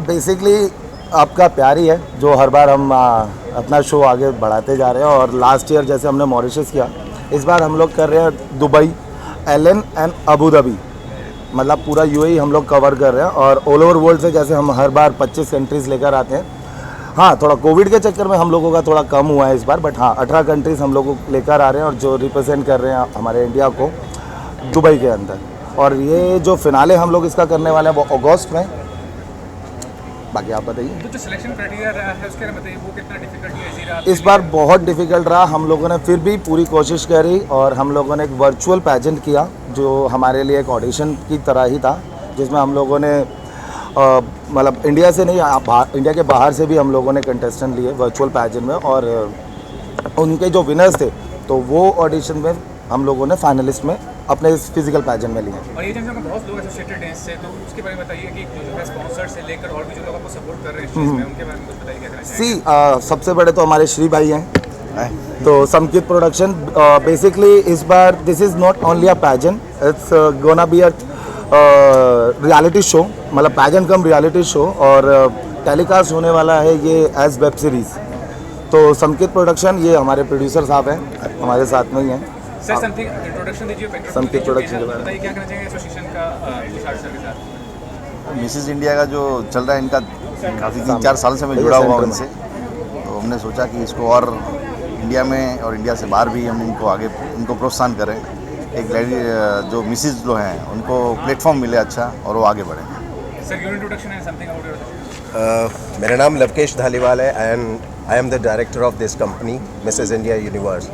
Basically आपका प्यार ही है जो हर बार हम अपना शो आगे बढ़ाते जा रहे हैं। और लास्ट ईयर जैसे हमने मॉरिशस किया, इस बार हम लोग कर रहे हैं दुबई, एलन एंड अबू धाबी, मतलब पूरा यूएई हम लोग कवर कर रहे हैं। और ऑल ओवर वर्ल्ड से जैसे हम हर बार 25 कंट्रीज़ लेकर आते हैं। हाँ, थोड़ा कोविड के चक्कर में हम लोगों का थोड़ा कम हुआ है इस बार, बट हाँ 18 कंट्रीज़ हम लोग को लेकर आ रहे हैं और जो रिप्रेजेंट कर रहे हैं हमारे इंडिया को दुबई के अंदर। और ये जो फिनाले हम लोग इसका करने वाले हैं वो अगस्त में। बाकी आप बताइए। जो सिलेक्शन क्राइटेरिया रहा है उसके बारे में बताइए, वो कितना डिफिकल्ट है? इस बार बहुत डिफ़िकल्ट रहा। हम लोगों ने फिर भी पूरी कोशिश करी और हम लोगों ने एक वर्चुअल पैजेंट किया जो हमारे लिए एक ऑडिशन की तरह ही था, जिसमें हम लोगों ने मतलब इंडिया से नहीं, इंडिया के बाहर से भी हम लोगों ने कंटेस्टेंट लिए वर्चुअल पैजेंट में। और उनके जो विनर्स थे तो वो ऑडिशन में हम लोगों ने फाइनलिस्ट में अपने इस फिजिकल पैजेंट में लिए। और ये जैसे बहुत लोग एसोसिएटेड हैं इससे, तो उसके बारे में बताइए कि जो है स्पॉन्सर से लेकर और भी जो लोग आपको सपोर्ट कर रहे हैं इस चीज़ में, उनके बारे में कुछ बताइए क्या कहना चाहिए? सबसे बड़े तो हमारे श्री भाई हैं, तो समकित प्रोडक्शन। बेसिकली इस बार this is not only a pageant, it's gonna be a reality show, मतलब पैजेंट कम रियलिटी शो। और टेलीकास्ट होने वाला है ये एज वेब सीरीज़। तो समकित प्रोडक्शन, ये हमारे प्रोड्यूसर साहब हैं, हमारे साथ में ही हैं। सर समथिंग इंट्रोडक्शन दीजिए समकित प्रोडक्शन के बारे में बताइए, क्या कहना चाहिए एसोसिएशन का तुषार सर के साथ? मिसेस इंडिया का जो चल रहा है, इनका काफ़ी 3-4 साल से मैं जुड़ा हुआ हूँ इनसे। तो हमने सोचा कि इसको और इंडिया में और इंडिया से बाहर भी हम इनको प्रोत्साहन करें। एक लेडी जो मिसेस जो हैं उनको प्लेटफॉर्म मिले अच्छा और वो आगे बढ़ें। सर योर इंट्रोडक्शन है समथिंग अबाउट योर? मेरा नाम लवकेश धालीवाल है and I am the director of this company Mrs India universe.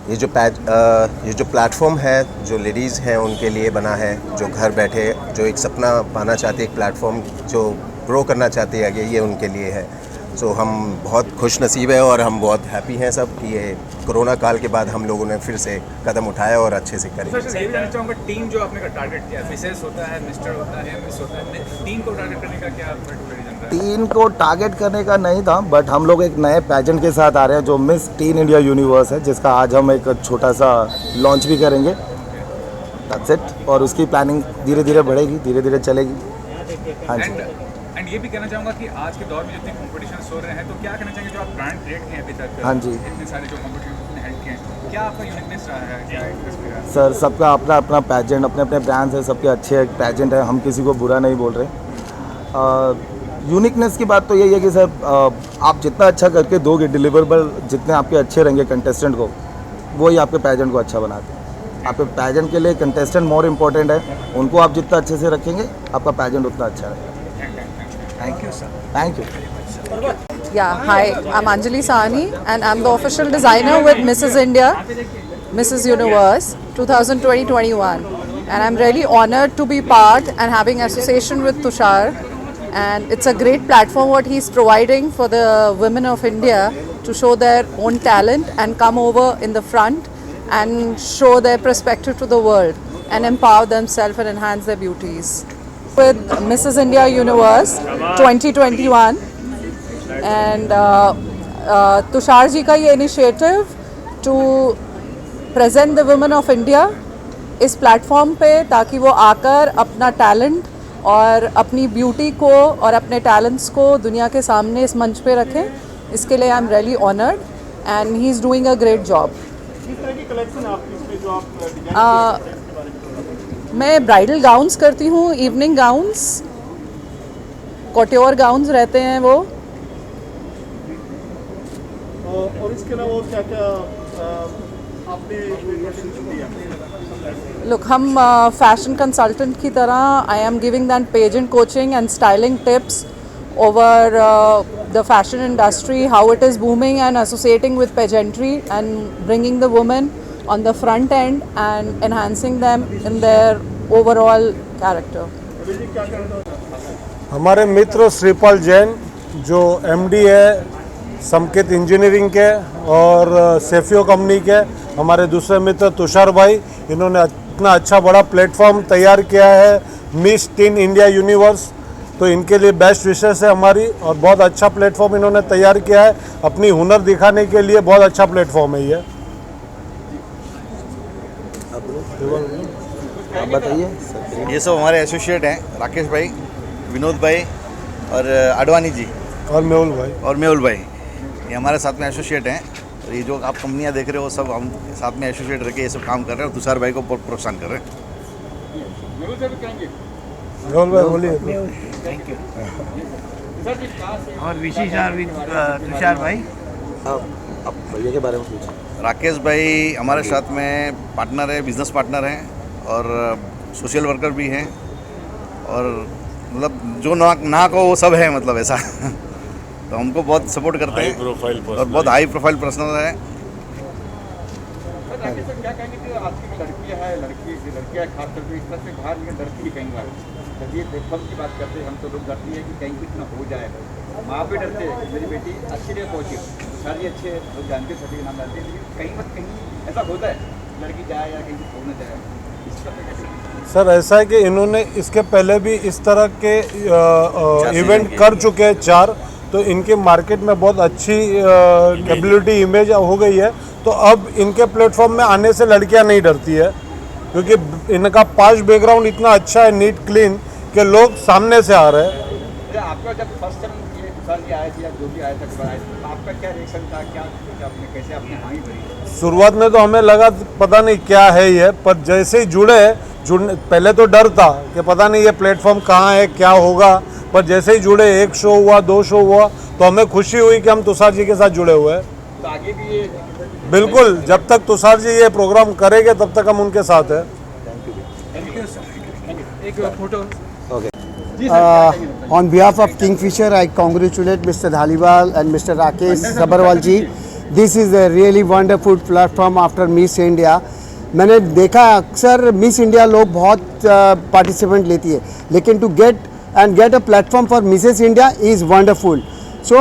ये जो प्लेटफॉर्म है जो लेडीज़ हैं उनके लिए बना है, जो घर बैठे जो एक सपना पाना चाहती है, एक प्लेटफॉर्म जो ग्रो करना चाहती है आगे, ये उनके लिए है। सो हम बहुत खुश नसीब है और हम बहुत हैप्पी हैं सब कि ये कोरोना काल के बाद हम लोगों ने फिर से कदम उठाया और अच्छे से करें। सर ये भी जानना चाहूँगा, टीम जो आपने टारगेट किया, मिसेस होता है, मिस्टर होता है, मिस होता है, टीम को टारगेट करने का क्या रीजन रहा है? टीन को टारगेट करने का नहीं था, बट हम लोग एक नए पैजेंट के साथ आ रहे हैं जो मिस टीन इंडिया यूनिवर्स है, जिसका आज हम एक छोटा सा लॉन्च भी करेंगे। That's it. और उसकी प्लानिंग धीरे धीरे बढ़ेगी, धीरे धीरे चलेगी। हाँ जी। एंड ये भी कहना चाहूँगा कि आज के दौर में जितने कॉम्पिटिशन हो रहे हैं, तो क्या कहना चाहेंगे जो आप ब्रांड क्रिएट किए हैं अभी तक? हाँ जी। इतने सारे जो कॉम्पिटिशन हेल्प किए हैं, क्या आपका यूनिकनेस रहा है, क्या इंटरेस्ट रहा है? सर सबका अपना अपना पैजेंट, अपने अपने ब्रांड्स है, सबके अच्छे पैजेंट है, हम किसी को बुरा नहीं बोल रहे। यूनिकनेस की बात तो यही है कि सर आप जितना अच्छा करके दोगे, डिलीवरेबल जितने आपके अच्छे रहेंगे कंटेस्टेंट को, वही आपके पैजेंट को अच्छा बनाते हैं। आपके पैजेंट के लिए कंटेस्टेंट मोर इम्पोर्टेंट है, उनको आप जितना अच्छे से रखेंगे आपका पैजेंट उतना अच्छा रहेगा। Thank you sir. Thank you. Yeah, hi, I'm Anjali Sahni and I'm the official designer with Mrs. India, Mrs. Universe 2020-21, and I'm really honored to be part and having association with Tushar, and it's a great platform what he's providing for the women of India to show their own talent and come over in the front and show their perspective to the world and empower themselves and enhance their beauties. With Mrs. India Universe 2021 and Tushar ji का ये initiative to present the women of India इस platform पे, ताकि वो आकर अपना talent और अपनी ब्यूटी को और अपने टैलेंट्स को दुनिया के सामने इस मंच पे रखें। इसके लिए I am really honoured and he is doing a great job. किस तरह की कलेक्शन आपकी इसमें जो आप डिजाइन मैं ब्राइडल गाउन्स करती हूँ, इवनिंग गाउन्स, कॉट्योर गाउन्स रहते हैं वो। और इसके अलावा क्या क्या आपने दिया? लुक, हम फैशन कंसल्टेंट की तरह I am giving that pageant coaching and styling tips over the fashion industry, how it is booming, and associating with pageantry and bringing the women on the front end and enhancing them in their overall character. हमारे मित्र श्रीपाल जैन जो MD है समकित engineering के और सेफियो company के, हमारे दूसरे मित्र तुषार भाई, इन्होंने इतना अच्छा बड़ा प्लेटफॉर्म तैयार किया है मिस टीन इंडिया यूनिवर्स। तो इनके लिए बेस्ट विशेष है हमारी, और बहुत अच्छा प्लेटफॉर्म इन्होंने तैयार किया है अपनी हुनर दिखाने के लिए। बहुत अच्छा प्लेटफॉर्म है ये। आप बताइए। ये सब हमारे एसोसिएट हैं, राकेश भाई, विनोद भाई, और आडवाणी जी और मेहुल भाई ये हमारे साथ में एसोसिएट हैं। और ये जो आप कंपनियां देख रहे हो सब हम साथ में एसोसिएट रह के ये सब काम कर रहे हैं और तुषार भाई को प्रोत्साहन कर रहे हैं। मेहुल भाई बोलिए। और विशेष तुषार भाई आप भैया के बारे में पूछें। राकेश भाई हमारे साथ में पार्टनर है, बिजनेस पार्टनर हैं और सोशल वर्कर भी हैं और मतलब जो ना को वो सब है, मतलब ऐसा तो हमको बहुत सपोर्ट करते हैं और बहुत हाई प्रोफाइल पर्सनल है। क्या कहेंगे कि आज की लड़कियां हैं, लड़कियां खास करके इस तरह से बाहर निकल डरती है कई बार। जब ये प्लेटफॉर्म की बात करते हैं हम तो लोग डरती है कि कहीं कुछ ना हो जाए। माँ भी डरते हैं कि मेरी बेटी अच्छी नहीं पहुँची, तुषार जी अच्छे लोग जानते सभी नाम जानते हैं, लेकिन कहीं पर कहीं ऐसा होता है लड़की जाए या कहीं हो न जाए। सर ऐसा है कि इन्होंने इसके पहले भी इस तरह के इवेंट कर चुके हैं 4, तो इनके मार्केट में बहुत अच्छी कैपेबिलिटी इमेज हो गई है। तो अब इनके प्लेटफॉर्म में आने से लड़कियां नहीं डरती है क्योंकि इनका पास्ट बैकग्राउंड इतना अच्छा है, नीट क्लीन, कि लोग सामने से आ रहे हैं। आपका जब फर्स्ट टाइम ये तुषार जी आए थे या जो भी आए थे तो आपका क्या रिएक्शन था, क्या आपने कैसे आपने हाँ ही भरी? शुरुआत में तो हमें लगा पता नहीं क्या है ये, पर जैसे ही जुड़ने पहले तो डर था कि पता नहीं ये प्लेटफॉर्म कहाँ है, क्या होगा, पर जैसे ही जुड़े 1 शो हुआ 2 शो हुआ तो हमें खुशी हुई कि हम तुषार जी के साथ जुड़े हुए हैं। तो आगे भी ये बिल्कुल, जब तक तुषार जी ये प्रोग्राम करेंगे तब तक हम उनके साथ हैं। एक photo On behalf of Kingfisher, I congratulate Mr. Dhaliwal and Mr. Rakesh Sabharwal ji. This is a really wonderful platform after Miss India. मैंने देखा अक्सर मिस इंडिया लोग बहुत पार्टिसिपेंट लेती है, लेकिन to get a platform for Mrs. India is wonderful. So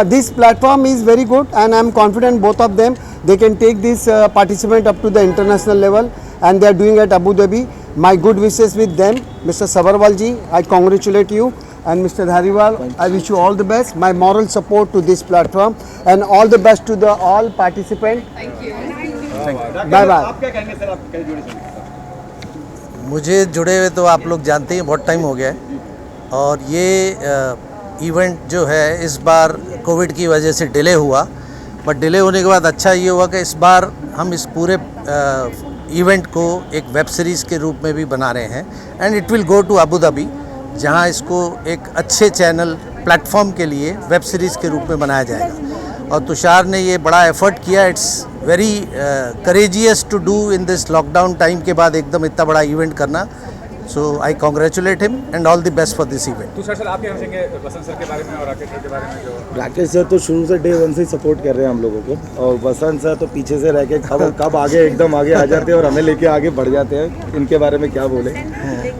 this platform is very good and I am confident both of them they can take this participant up to the international level and they are doing at Abu Dhabi. My good wishes with them. Mr. Sabharwal ji, I congratulate you, and Mr. Dhaliwal, I wish you all the best. My moral support to this platform and all the best to the all participants. Thank you. Bye bye. आप क्या कहेंगे sir, आप कैसे जुड़े sir? मुझे जुड़े हुए तो आप लोग जानते हैं बहुत टाइम हो गया है, और ये इवेंट जो है इस बार कोविड की वजह से डिले हुआ, बट डिले होने के बाद अच्छा ये हुआ कि इस बार हम इस पूरे इवेंट को एक वेब सीरीज़ के रूप में भी बना रहे हैं and it will go to Abu Dhabi, जहां इसको एक अच्छे चैनल प्लेटफॉर्म के लिए वेब सीरीज़ के रूप में बनाया जाएगा। और तुषार ने ये बड़ा एफर्ट किया, it's very courageous to do in this lockdown time के बाद एकदम इतना बड़ा इवेंट करना। So I congratulate him and all the best for this event. Tushar sir आप क्या कहेंगे वसंत सर के बारे में और राकेश सर के बारे में? जो राकेश सर तो शुरू से डे 1 से सपोर्ट कर रहे हैं हम लोगों को, और वसंत सर तो पीछे से रह के कब आगे एकदम आगे आ जाते हैं और हमें लेके आगे बढ़ जाते हैं। इनके बारे में क्या बोले,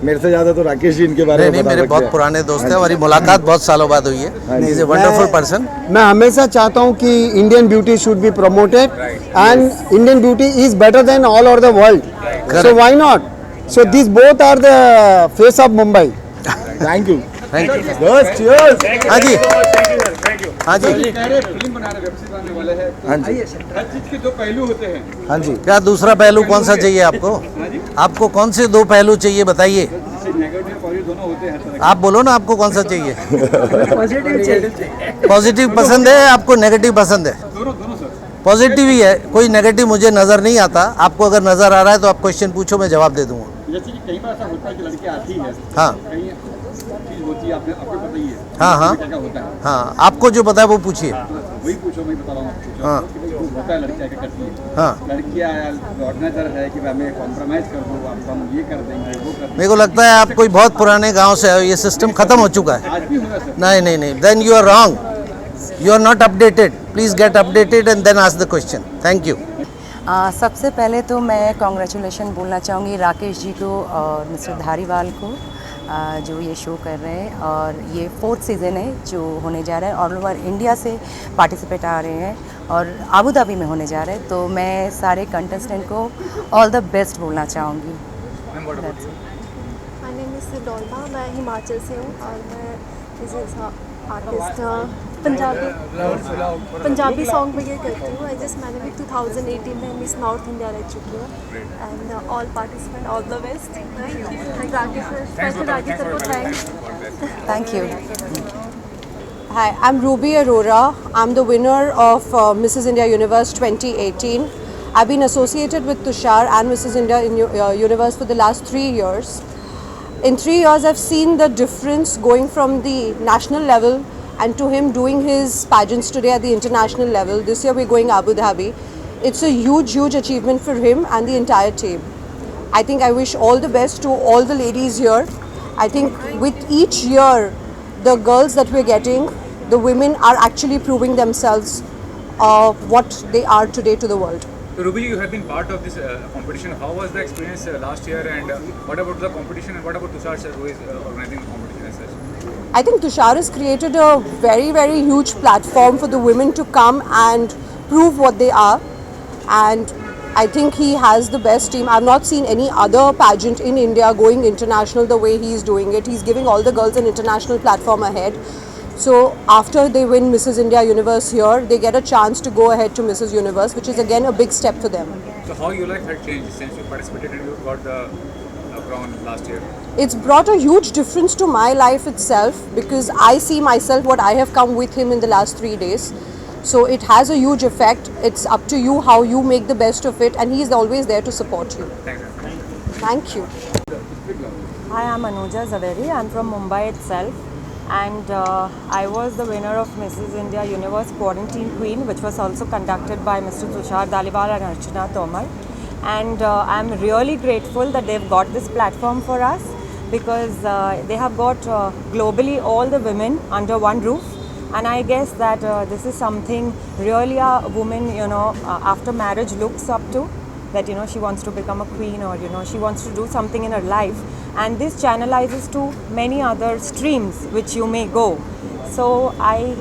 मेरे से ज़्यादा तो राकेश जी इनके बारे में नहीं, मेरे बहुत पुराने दोस्त हैं, हमारी मुलाकात बहुत सालों बाद हुई है। Is a wonderful person. मैं हमेशा चाहता हूँ कि Indian beauty should be promoted and Indian beauty is better than all over the world, so why not? So these both are the face of Mumbai. Thank you. Thank you. बस cheers। हाँ जी, हाँ जी, film बना रहे, web series बनाने वाले हैं, हाँ जी, हर चीज के दो पहलू होते हैं। हाँ जी। क्या दूसरा पहलू कौन सा चाहिए आपको? आपको कौन से 2 पहलू चाहिए बताइए? नेगेटिव पॉजिटिव दोनों होते हैं हर तरह आप बोलो ना, आपको कौन सा चाहिए? पॉजिटिव पसंद है आपको, नेगेटिव पसंद है? के। दोनों सर। पॉजिटिव ही है, कोई नेगेटिव मुझे नज़र नहीं आता। आपको अगर नज़र आ रहा है तो आप क्वेश्चन पूछो, मैं जवाब दे दूंगा। जैसे कि कई बार ऐसा होता है कि लड़की आती है, हाँ कहीं चीज होती है, आपको पता ही है। हाँ हाँ क्या होता है, हाँ, आपको जो पता है वो पूछिए। वही पूछो, मैं बता रहा हूँ। हाँ। कि भाई वो होता है, लड़कियाँ क्या करती है। हाँ, लड़कियाँ ऑर्गेनाइजर है कि हमें कॉम्प्रोमाइज़ कर दो, आपको हम ये कर देंगे, वो कर देंगे। मेरे को लगता है आप कोई बहुत पुराने गांव से आए हो, ये सिस्टम खत्म हो चुका है। आज भी होगा सर। नहीं नहीं नहीं, then you are wrong, you are not updated. Please get updated and then ask the question. Thank you. सबसे पहले तो मैं कॉन्ग्रेचुलेशन बोलना चाहूँगी राकेश जी को और मिस्टर धारीवाल को, जो ये शो कर रहे हैं, और ये 4th सीज़न है जो होने जा रहा है। ऑल ओवर इंडिया से पार्टिसिपेट आ रहे हैं और आबू धाबी में होने जा रहे हैं, तो मैं सारे कंटेस्टेंट को ऑल द बेस्ट बोलना चाहूँगी। माय नेम इज़ डोल्मा, मैं हिमाचल से हूँ और मैं आर्टिस्ट पंजाबी सॉन्ग में ये करती हूँ। मैंने भी 2018 में मिस नॉर्थ इंडिया रह चुकी हूँ and all participant all the best. Rakesh sir को thanks. Thank you. Hi, I'm Ruby Arora. I'm the winner of Mrs. India Universe 2018. I've been associated with Tushar and Mrs. India Universe for the last 3 years. In 3 years, I've seen the difference going from the national level and to him doing his pageants today at the international level. This year we're going Abu Dhabi. It's a huge, huge achievement for him and the entire team. I think I wish all the best to all the ladies here. I think with each year, the girls that we're getting, the women are actually proving themselves what they are today to the world. Ruby, you have been part of this competition. How was the experience last year, and what about the competition, and what about Tushar sir, who is organizing the competition as such? I think Tushar has created a very, very huge platform for the women to come and prove what they are. And I think he has the best team. I've not seen any other pageant in India going international the way he's doing it. He's giving all the girls an international platform ahead. So after they win Mrs. India Universe here, they get a chance to go ahead to Mrs. Universe, which is again a big step for them. So how you like that change since you participated and you got the crown last year? It's brought a huge difference to my life itself because I see myself what I have come with him in the last 3 days. So it has a huge effect. It's up to you how you make the best of it, and he is always there to support you. Thank you. Hi, I'm Anuja Zaveri. I'm from Mumbai itself, and I was the winner of Mrs. India Universe Quarantine Queen, which was also conducted by Mr. Tushar Dhaliwal and Archana Tomar. And I'm really grateful that they've got this platform for us because they have got globally all the women under one roof. And I guess that this is something really a woman, after marriage looks up to, that, she wants to become a queen or, she wants to do something in her life. And this channelizes to many other streams which you may go. So I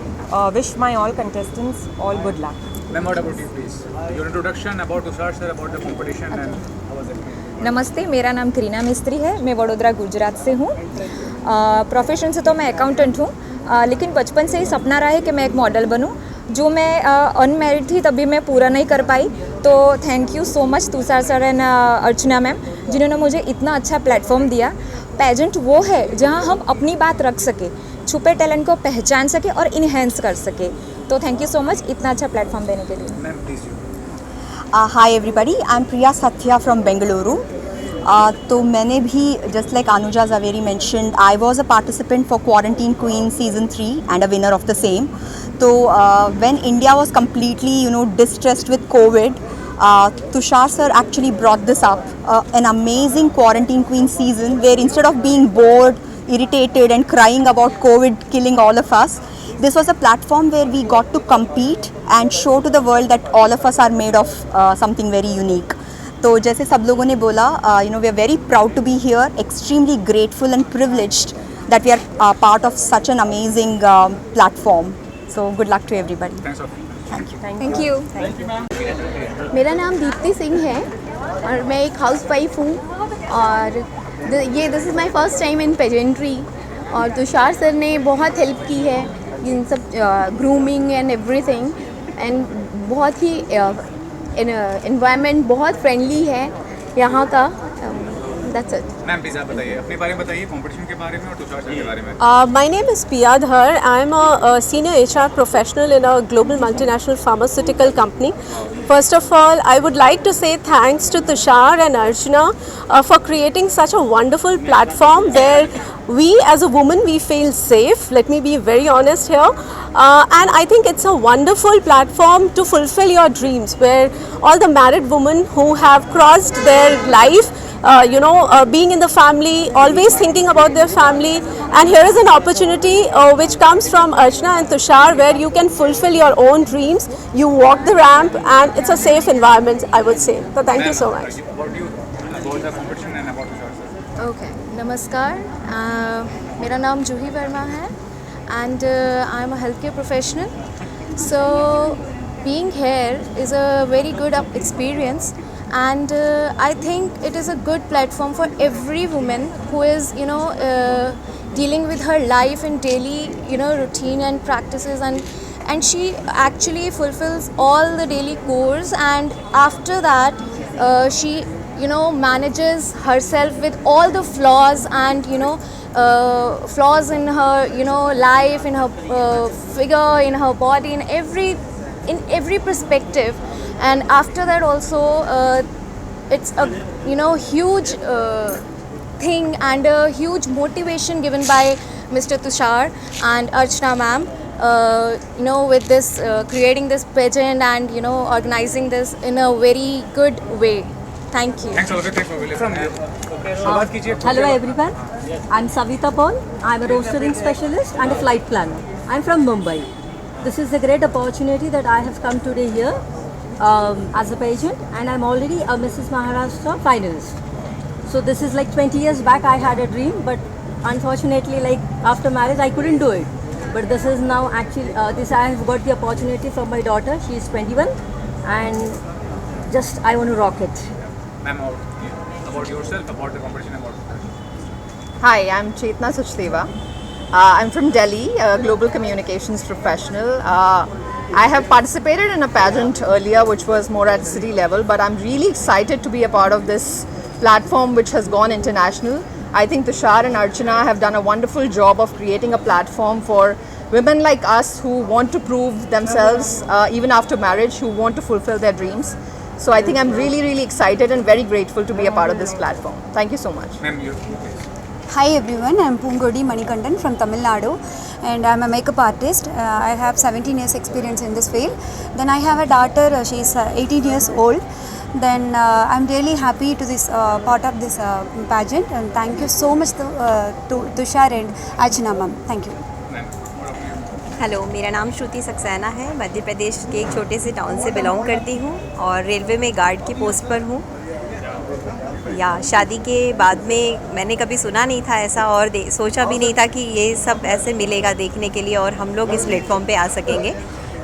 wish my all contestants all good luck. Ma'am, what about you, please? Your introduction about Tushar sir, about the competition and how was it? नमस्ते, मेरा नाम करीना मिस्त्री है। मैं वडोदरा गुजरात से हूँ। Profession से तो मैं अकाउंटेंट हूँ, लेकिन बचपन से ही सपना रहा है कि मैं एक मॉडल बनूँ। जो मैं अनमैरिड थी तभी मैं पूरा नहीं कर पाई, तो thank you so much Tushar sir and Archana ma'am, जिन्होंने मुझे इतना अच्छा प्लेटफॉर्म दिया। पेजेंट वो है जहाँ हम अपनी बात रख सके, छुपे टैलेंट को पहचान सके और इन्हेंस कर सके। तो थैंक यू सो मच इतना अच्छा प्लेटफॉर्म देने के लिए। Hi everybody, I am Priya Satya from Bengaluru. तो मैंने भी just like Anuja Javeri mentioned, I was a participant for quarantine queen season 3 and a winner of the same. तो when India was completely distressed with COVID, Tushar sir actually brought this up, an amazing quarantine queen season where instead of being bored, irritated and crying about COVID killing all of us, this was a platform where we got to compete and show to the world that all of us are made of something very unique. तो जैसे सब लोगों ने बोला, we are very proud to be here, extremely grateful and privileged that we are part of such an amazing platform. So good luck to everybody. Thank you. मेरा नाम दीप्ति सिंह है और मैं एक हाउसवाइफ हूँ और this is my first time in pageantry. और Tushar sir ने बहुत हेल्प की है इन सब ग्रूमिंग एंड एवरीथिंग, एंड बहुत ही एनवायरनमेंट बहुत फ्रेंडली है यहाँ का। That's it. मैम प्लीज आप बताइए अपने बारे में, बताइए कंपटीशन के बारे में और तुषार सर के बारे में। My name is Pia Dhar. I am a senior HR professional in a global multinational pharmaceutical company. First of all, I would like to say thanks to Tushar and Archana for creating such a wonderful platform where we as a woman, we feel safe. Let me be very honest here. And I think it's a wonderful platform to fulfill your dreams, where all the married women who have crossed their life, being in the family, always thinking about their family, and here is an opportunity which comes from Archana and Tushar where you can fulfill your own dreams. You walk the ramp and it's a safe environment, I would say. So thank you so much. About the competition and about Tushar sir. Okay, नमस्कार, मेरा नाम जूही वर्मा है and I am a healthcare professional. So being here is a very good experience. And I think it is a good platform for every woman who is dealing with her life and daily routine and practices, and she actually fulfills all the daily chores, and after that she manages herself with all the flaws and flaws in her, life, in her figure, in her body, in every perspective. And after that also, it's a huge thing and a huge motivation given by Mr. Tushar and Archana ma'am, with this creating this pageant and organizing this in a very good way. Thank you. Thanks, Olga. Thanks for from you. Hello everyone, I'm Savita Paul. I'm a rostering specialist and a flight planner. I'm from Mumbai. This is a great opportunity that I have come today here as a pageant, and I'm already a Mrs. Maharashtra finalist. So this is like 20 years back I had a dream, but unfortunately like after marriage I couldn't do it. But this is now actually, this I have got the opportunity from my daughter. She is 21 and just I want to rock it. Ma'am, about yourself, about the competition, about Hi, I'm Chetna Sachdeva. I'm from Delhi, a global communications professional. I have participated in a pageant earlier which was more at city level, but I'm really excited to be a part of this platform which has gone international. I think Tushar and Archana have done a wonderful job of creating a platform for women like us who want to prove themselves even after marriage, who want to fulfill their dreams. So I think I'm really, really excited and very grateful to be a part of this platform. Thank you so much. Hi everyone, I'm Pungodi Manikandan from Tamil Nadu, and I'm a makeup artist. I have 17 years experience in this field. Then I have a daughter, she's 18 years old. Then I'm really happy to this part of this pageant, and thank you so much to Tushar and Archana ma'am. Thank you. Hello, मेरा नाम श्रुति सक्सेना है। मध्य प्रदेश के एक छोटे से town से belong करती हूँ और रेलवे में गार्ड की पोस्ट पर हूँ। या शादी के बाद में मैंने कभी सुना नहीं था ऐसा और सोचा भी नहीं था कि ये सब ऐसे मिलेगा देखने के लिए और हम लोग इस प्लेटफॉर्म पे आ सकेंगे।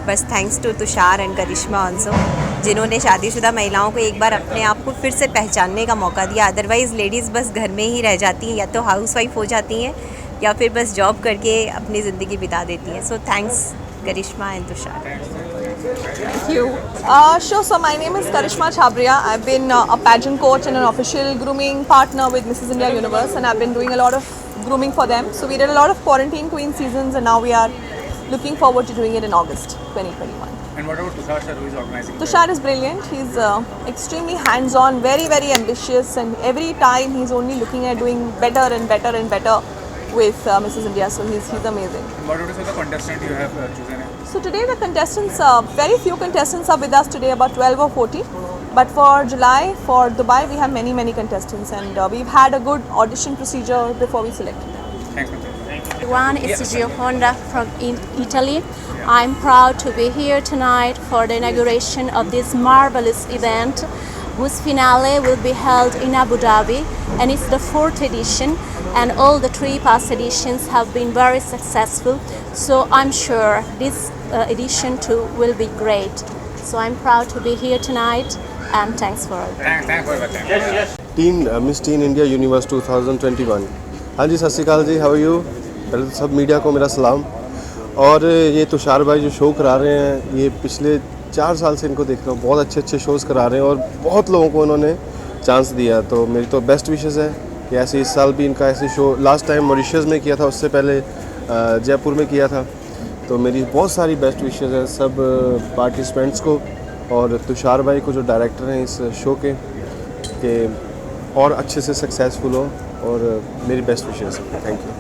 बस thanks to Tushar and Karishma also, जिन्होंने शादीशुदा महिलाओं को एक बार अपने आप को फिर से पहचानने का मौका दिया। अदरवाइज़ लेडीज़ बस घर में ही रह जाती हैं, या तो हाउसवाइफ हो जाती हैं या फिर बस जॉब करके अपनी ज़िंदगी बिता देती हैं। So thanks Karishma and Tushar. Thank you. Sure, so my name is Karishma Chhabria. I've been a pageant coach and an official grooming partner with Mrs. India Universe, and I've been doing a lot of grooming for them. So we did a lot of quarantine queen seasons, and now we are looking forward to doing it in August 2021. And what about Tushar sir, who is organizing? Tushar is brilliant. He's extremely hands-on, very, very ambitious, and every time he's only looking at doing better and better and better with Mrs. India. So he's amazing. What about the contestant you have chosen? So today the contestants, very few contestants are with us today, about 12 or 14. But for July, for Dubai, we have many, many contestants, and we've had a good audition procedure before we selected them. Thanks, ma'am. Everyone, it's Gioconda from Italy. I'm proud to be here tonight for the inauguration of this marvelous event, whose finale will be held in Abu Dhabi, and it's the 4th edition, and all the 3 past editions have been very successful. So I'm sure this edition too will be great. So I'm proud to be here tonight, and thanks for it. Thanks for that. Miss tin India universe 2021। हाँ जी, सत श्री अकाल जी, how are you. पहले तो सब media को मेरा सलाम। और ये तुषार भाई जो शो करा रहे हैं, ये पिछले 4 साल से इनको देख रहा हूँ, बहुत अच्छे अच्छे शोज़ करा रहे हैं और बहुत लोगों को इन्होंने चांस दिया। तो मेरी तो बेस्ट विशेज़ है कि ऐसे इस साल भी इनका ऐसे शो, लास्ट टाइम मॉरिशस में किया था, उससे पहले जयपुर में किया था। तो मेरी बहुत सारी बेस्ट विशेज़ हैं सब पार्टिसिपेंट्स को और तुषार भाई को जो डायरेक्टर हैं इस शो के और अच्छे से सक्सेसफुल हो, और मेरी बेस्ट विशेज़। Thank you.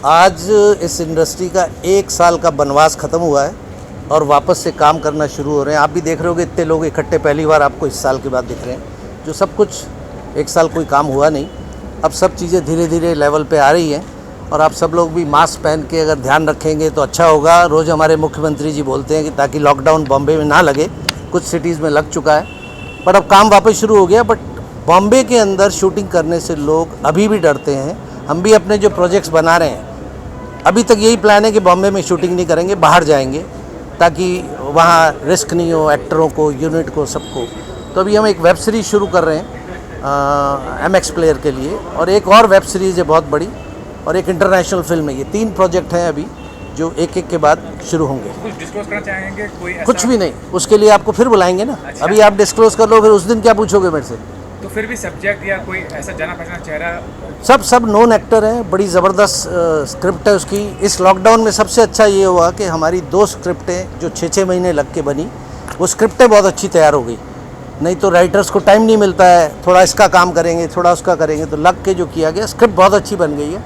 आज इस इंडस्ट्री का 1 साल का बनवास ख़त्म हुआ है और वापस से काम करना शुरू हो रहे हैं। आप भी देख रहे होगे, इतने लोग इकट्ठे पहली बार आपको इस साल के बाद दिख रहे हैं। जो सब कुछ 1 साल कोई काम हुआ नहीं, अब सब चीज़ें धीरे धीरे लेवल पे आ रही हैं और आप सब लोग भी मास्क पहन के अगर ध्यान रखेंगे तो अच्छा होगा। रोज़ हमारे मुख्यमंत्री जी बोलते हैं कि ताकि लॉकडाउन बॉम्बे में ना लगे, कुछ सिटीज़ में लग चुका है पर अब काम वापस शुरू हो गया। बट बॉम्बे के अंदर शूटिंग करने से लोग अभी भी डरते हैं। हम भी अपने जो प्रोजेक्ट्स बना रहे हैं, अभी तक यही प्लान है कि बॉम्बे में शूटिंग नहीं करेंगे, बाहर जाएंगे ताकि वहाँ रिस्क नहीं हो एक्टरों को, यूनिट को, सबको। तो अभी हम एक वेब सीरीज़ शुरू कर रहे हैं MX प्लेयर के लिए, और एक और वेब सीरीज़ है बहुत बड़ी, और एक इंटरनेशनल फिल्म है। ये 3 प्रोजेक्ट हैं अभी जो एक एक के बाद शुरू होंगे। कुछ डिस्क्लोज करना चाहेंगे कोई ऐसा? कुछ भी नहीं, उसके लिए आपको फिर बुलाएंगे ना। अच्छा। अभी आप डिस्क्लोज कर लो, फिर उस दिन क्या पूछोगे मेरे से? तो फिर भी सब्जेक्ट या कोई ऐसा जाना पहचाना चेहरा? सब नोन एक्टर हैं, बड़ी ज़बरदस्त स्क्रिप्ट है उसकी। इस लॉकडाउन में सबसे अच्छा ये हुआ कि हमारी 2 स्क्रिप्टें जो 6-6 महीने लग के बनी, वो स्क्रिप्टें बहुत अच्छी तैयार हो गई। नहीं तो राइटर्स को टाइम नहीं मिलता है, थोड़ा इसका काम करेंगे, थोड़ा उसका करेंगे, तो लग के जो किया गया स्क्रिप्ट बहुत अच्छी बन गई है।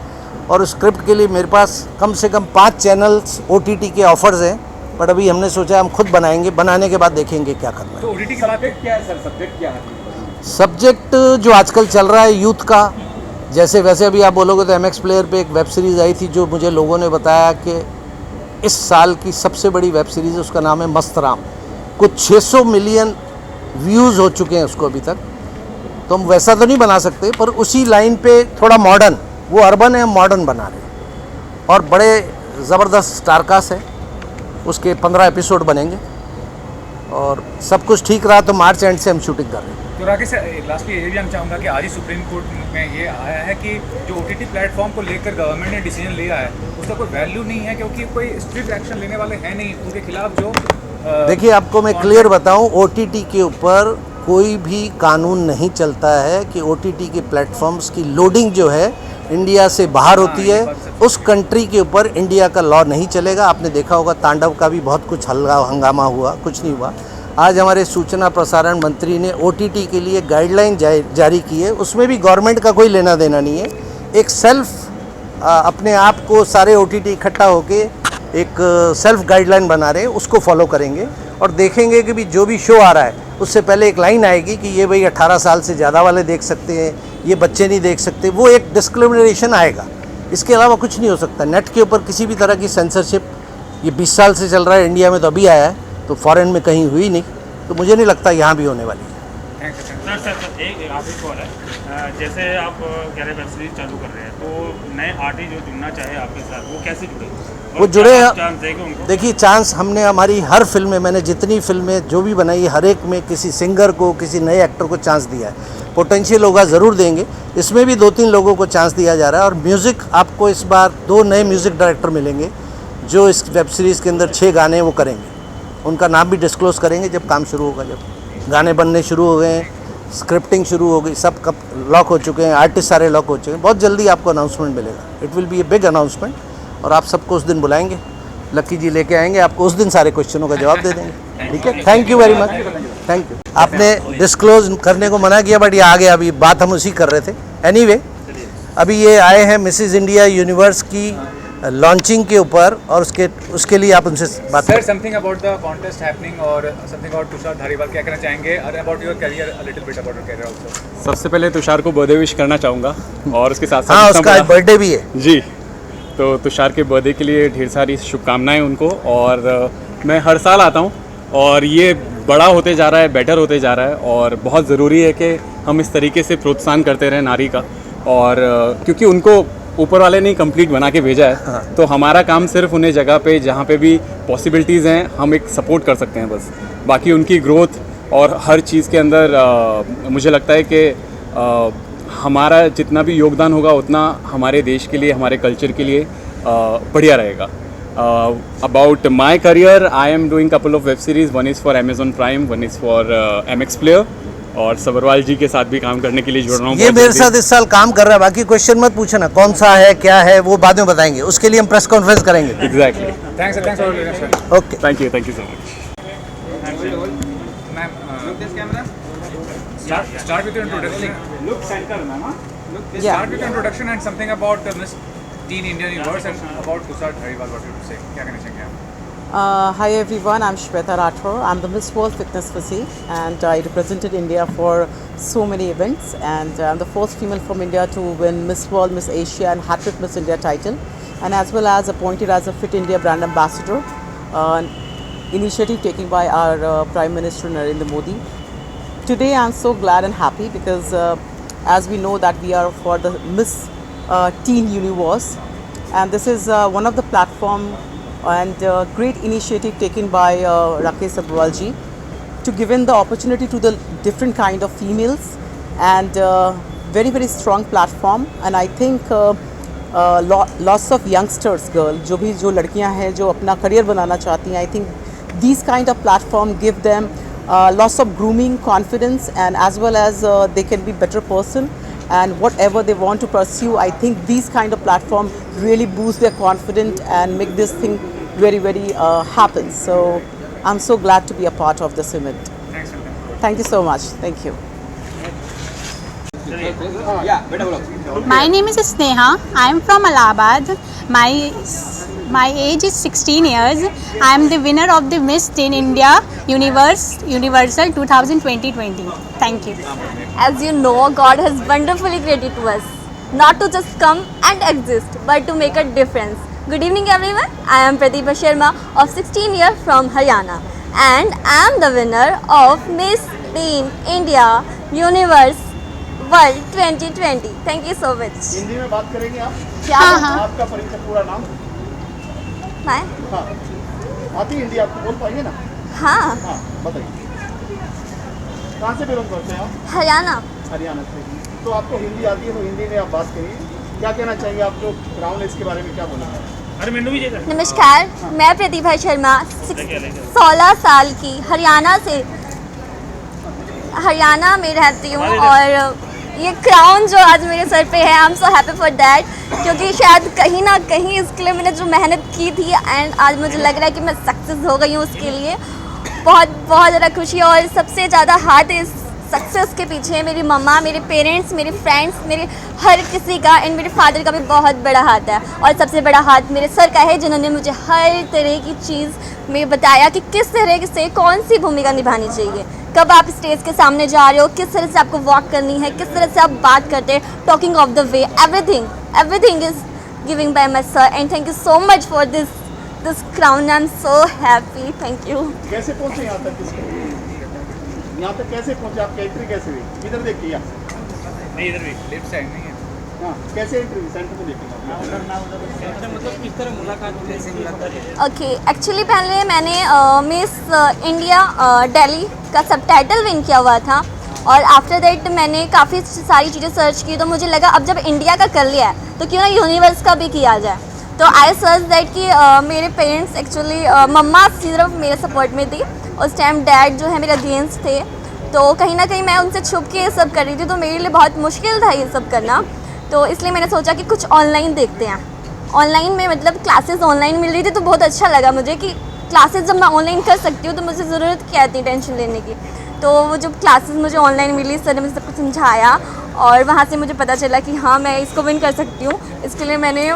और उस स्क्रिप्ट के लिए मेरे पास कम से कम 5 चैनल्स OTT के ऑफर्स हैं, बट अभी हमने सोचा हम खुद बनाएंगे, बनाने के बाद देखेंगे क्या करना है। तो OTT की बात क्या है सर, सब्जेक्ट क्या है? सब्जेक्ट जो आजकल चल रहा है यूथ का, जैसे वैसे अभी आप बोलोगे तो MX प्लेयर पे एक वेब सीरीज़ आई थी जो मुझे लोगों ने बताया कि इस साल की सबसे बड़ी वेब सीरीज़ है, उसका नाम है मस्त राम। कुछ 600 मिलियन व्यूज़ हो चुके हैं उसको अभी तक। तो हम वैसा तो नहीं बना सकते, पर उसी लाइन पे थोड़ा मॉडर्न, वो अर्बन है, हम मॉडर्न बना रहे हैं। और बड़े ज़बरदस्त स्टारकास्ट है, उसके 15 एपिसोड बनेंगे और सब कुछ ठीक रहा तो मार्च एंड से हम शूटिंग कर रहे हैं। तो राकेश लास्ट में ये भी हम चाहूँगा कि आज ही सुप्रीम कोर्ट में ये आया है कि जो OTT प्लेटफॉर्म को लेकर गवर्नमेंट ने डिसीजन लिया है उसका कोई वैल्यू नहीं है, क्योंकि कोई स्ट्रिक्ट एक्शन लेने वाले हैं नहीं उनके खिलाफ। जो देखिए आपको मैं क्लियर बताऊं, OTT के ऊपर कोई भी कानून नहीं चलता है कि OTT के प्लेटफॉर्म्स की लोडिंग जो है इंडिया से बाहर होती है, उस कंट्री के ऊपर इंडिया का लॉ नहीं चलेगा। आपने देखा होगा तांडव का भी बहुत कुछ हंगामा हुआ, कुछ नहीं हुआ। आज हमारे सूचना प्रसारण मंत्री ने OTT के लिए गाइडलाइन जारी की है, उसमें भी गवर्नमेंट का कोई लेना देना नहीं है। एक सेल्फ अपने आप को सारे OTT इकट्ठा होके एक सेल्फ गाइडलाइन बना रहे हैं, उसको फॉलो करेंगे और देखेंगे कि भी जो भी शो आ रहा है उससे पहले एक लाइन आएगी कि ये भाई 18 साल से ज़्यादा वाले देख सकते हैं, ये बच्चे नहीं देख सकते, वो एक डिस्क्रिमिनेशन आएगा। इसके अलावा कुछ नहीं हो सकता। नेट के ऊपर किसी भी तरह की सेंसरशिप ये 20 साल से चल रहा है, इंडिया में तो अभी आया है, तो फॉरेन में कहीं हुई नहीं, तो मुझे नहीं लगता यहाँ भी होने वाली है। सर एक आखिरी सवाल है, जैसे आप कह रहे वेब सीरीज चालू कर रहे हैं, तो नए आर्टिस्ट जो जुड़ना चाहे आपके साथ वो कैसे जुड़े? वो जुड़े, देखिए चांस हमने हमारी हर फिल्म में, मैंने जितनी फिल्में जो भी बनाई हर एक में किसी सिंगर को, किसी नए एक्टर को चांस दिया है। पोटेंशियल होगा ज़रूर देंगे, इसमें भी 2-3 लोगों को चांस दिया जा रहा है। और म्यूज़िक आपको इस बार 2 नए म्यूज़िक डायरेक्टर मिलेंगे जो इस वेब सीरीज़ के अंदर 6 गाने वो करेंगे। उनका नाम भी डिस्क्लोज़ करेंगे जब काम शुरू होगा, जब गाने बनने शुरू हो गए हैं, स्क्रिप्टिंग शुरू हो गई, सब कब लॉक हो चुके हैं, आर्टिस्ट सारे लॉक हो चुके हैं। बहुत जल्दी आपको अनाउंसमेंट मिलेगा, it will be a big announcement और आप सबको उस दिन बुलाएंगे, लक्की जी लेके आएंगे, आपको उस दिन सारे क्वेश्चनों का जवाब दे देंगे। ठीक है, thank you very much, thank you. आपने डिस्क्लोज करने को मना किया बट ये आ गया, अभी बात हम उसी कर रहे थे। एनीवे, अभी ये आए हैं मिसेस इंडिया यूनिवर्स की लॉन्चिंग के ऊपर और उसके लिए आप उनसे बात sir something about the contest happening और समथिंग अबाउट तुषार धारीवाल, क्या कहना चाहेंगे और about your career, a little bit about your career also. सबसे पहले तुषार को बर्थडे विश करना चाहूँगा और उसके साथ हाँ, उसका बर्थडे भी है जी, तो तुषार के बर्थडे के लिए ढेर सारी शुभकामनाएं उनको। और मैं हर साल आता हूँ और ये बड़ा होते जा रहा है, बेटर होते जा रहा है और बहुत ज़रूरी है कि हम इस तरीके से प्रोत्साहन करते रहें नारी का। और क्योंकि उनको ऊपर वाले ने कंप्लीट बना के भेजा है, हाँ। तो हमारा काम सिर्फ उन्हें जगह पे जहाँ पे भी पॉसिबिलिटीज़ हैं हम एक सपोर्ट कर सकते हैं बस। बाकी उनकी ग्रोथ और हर चीज़ के अंदर मुझे लगता है कि हमारा जितना भी योगदान होगा उतना हमारे देश के लिए, हमारे कल्चर के लिए बढ़िया रहेगा। About my career, I am doing couple of web series, one is for Amazon prime, one is for MX player और सबरवाल जी के साथ भी काम करने के लिए जुड़ रहा हूँ। ये मेरे साथ इस साल काम कर रहा है, बाकी क्वेश्चन मत पूछना कौन सा है क्या है, वो बाद में बताएंगे, उसके लिए हम प्रेस कॉन्फ्रेंस करेंगे। Exactly, thanks okay, thank you so much. Start with your introduction. Look center, mama. Start with your introduction and something about Miss Teen Indian Universe and about Tushar Dhariwal. What you would say? क्या कहना चाहेंगे आप? Hi everyone, I'm Shweta Rathore. I'm the Miss World Fitness Physique and I represented India for so many events and I'm the first female from India to win Miss World, Miss Asia and hat-trick Miss India title and as well as appointed as a Fit India brand ambassador, initiative taken by our Prime Minister Narendra Modi. Today I'm so glad and happy because as we know that we are for the Miss Teen Universe and this is one of the platform and great initiative taken by Rakesh Sabharwal ji to given the opportunity to the different kind of females and very strong platform and I think lots of youngsters girl जो लड़कियां हैं जो अपना career बनाना चाहती हैं, I think these kind of platform give them lots of grooming, confidence, and as well as they can be better person, and whatever they want to pursue, I think these kind of platform really boost their confidence and make this thing very happen. So I'm so glad to be a part of this event. Thank you so much. Thank you. My name is Sneha. I am from Allahabad. My age is 16 years. I am the winner of the Miss Teen India Universal 2020. Thank you. As you know, God has wonderfully created to us, not to just come and exist, but to make a difference. Good evening everyone, I am Pratibha Sharma of 16 years from Haryana, and I am the winner of Miss Teen India Universe World 2020. Thank you so much. Hindi में बात करेंगे आप? हाँ। आपका परिचय पूरा नाम? मैं? हाँ। आती हिंदी आपको बोल पाएंगे ना? हाँ। हाँ, बताइए। कहाँ से बिलोंग करते हैं आप? हरियाणा। हरियाणा से। तो आपको हिंदी आती है तो हिंदी में आप बात करिए। क्या कहना चाहिए आप जो क्राउन है इसके बारे में क्या बोलना है? अरे मैंने भी देखा। नमस्कार, मैं प्रतिभा शर्मा 16 साल की हरियाणा में रहती हूँ, और ये क्राउन जो आज मेरे सर पे है, आई am so happy for that, क्योंकि शायद कहीं ना कहीं इसके लिए मैंने जो मेहनत की थी एंड आज मुझे लग रहा है कि मैं सक्सेस हो गई हूँ उसके लिए। बहुत ज़्यादा खुशी है, और सबसे ज़्यादा हाथ इस सक्सेस के पीछे मेरी मम्मा, मेरे पेरेंट्स, मेरे फ्रेंड्स, मेरे हर किसी का, एंड मेरे फादर का भी बहुत बड़ा हाथ है, और सबसे बड़ा हाथ मेरे सर का है, जिन्होंने मुझे हर तरह की चीज़ में बताया कि किस तरह से कौन सी भूमिका निभानी चाहिए, कब आप स्टेज के सामने जा रहे हो, किस तरह से आपको वॉक करनी है, किस तरह से आप बात करते हैं, talking of the way, everything is giving by my sir, and thank you so much for this crown. I am so happy, thank you. कैसे पहुँचे यहाँ तक? यहाँ तक कैसे पहुँचे? आपकी एंट्री कैसे हुई? इधर देखिए, नहीं इधर भी लेफ्ट साइड नहीं है। हाँ, कैसे एंट्री हुई? सेंटर में देखिए। मतलब किस तरह मुलाकात हुई? ओके, एक्चुअली पहले मैंने मिस इंडिया दिल्ली का सबटाइटल विन किया हुआ था, और आफ्टर दैट मैंने काफ़ी सारी चीज़ें सर्च की, तो मुझे लगा अब जब इंडिया का कर लिया है तो क्यों ना यूनिवर्स का भी किया जाए। तो आई सर्च दैट कि मेरे पेरेंट्स एक्चुअली मम्मा सिर्फ मेरे सपोर्ट में थी, उस टाइम डैड जो है मेरे अगेंस्ट थे, तो कहीं ना कहीं मैं उनसे छुप के ये सब कर रही थी, तो मेरे लिए बहुत मुश्किल था ये सब करना। तो इसलिए मैंने सोचा कि कुछ ऑनलाइन देखते हैं। ऑनलाइन में मतलब क्लासेस ऑनलाइन मिल रही थी, तो बहुत अच्छा लगा मुझे कि क्लासेस जब मैं ऑनलाइन कर सकती हूँ तो मुझे ज़रूरत क्या थी टेंशन लेने की। तो वो जब क्लासेस मुझे ऑनलाइन मिली, सर ने मुझे सब कुछ समझाया, और वहाँ से मुझे पता चला कि हाँ मैं इसको विन कर सकती हूँ। इसके लिए मैंने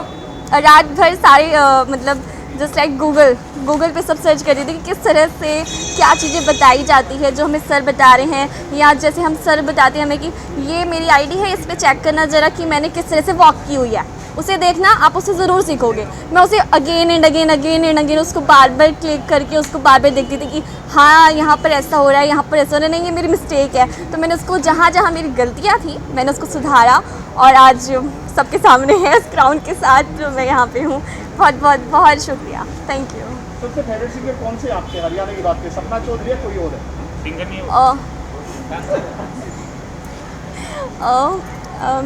रात भर सारे मतलब जस्ट लाइक गूगल पे सब सर्च कर रही थी कि किस तरह से क्या चीज़ें बताई जाती है जो हमें सर बता रहे हैं, या जैसे हम सर बताते हैं हमें कि ये मेरी आईडी है, इस पर चेक करना ज़रा कि मैंने किस तरह से वॉक की हुई है, उसे देखना, आप उसे ज़रूर सीखोगे। मैं उसे अगेन एंड अगेन उसको बार बार क्लिक करके उसको बार बार देखती थी कि हाँ यहाँ पर ऐसा हो रहा है, यहाँ पर ऐसा हो रहा है, नहीं ये मेरी मिस्टेक है। तो मैंने उसको जहाँ मेरी गलतियाँ थी मैंने उसको सुधारा, और आज सबके सामने है इस क्राउन के साथ जो मैं यहाँ पे हूँ। बहुत शुक्रिया, थैंक यू। सबसे फेवरेट सिंगर कौन से आपके? हरियाणा की बात करें, सपना चौधरी है, कोई और है? सिंगर नहीं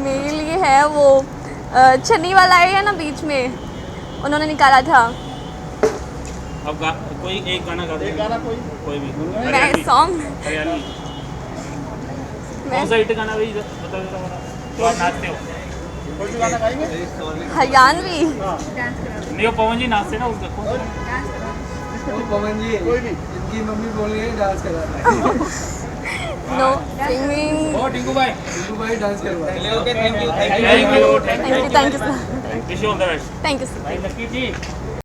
मेरे लिए है वो छन्नी वाला है ना बीच में, उन्होंने निकाला था। अब कोई एक गाना गा दो। एक गाना कोई भी। मैं सॉन्ग हरियाणवी कौन सा हिट गाना भाई बताओ तो आप नाचते हो? कोई भी गाना गाएंगे? हरियाणवी नहीं, वो पवन जी नाचते ना उसका कौन सा? पवन जी कोई भी, इनकी मम्मी बोल रही है डांस करा नो सिंगिंग। ओ टिंकू भाई डांस करवा। चलिए okay, thank you sir. Thank you wish you all the best. Thank you sir. भाई लकी जी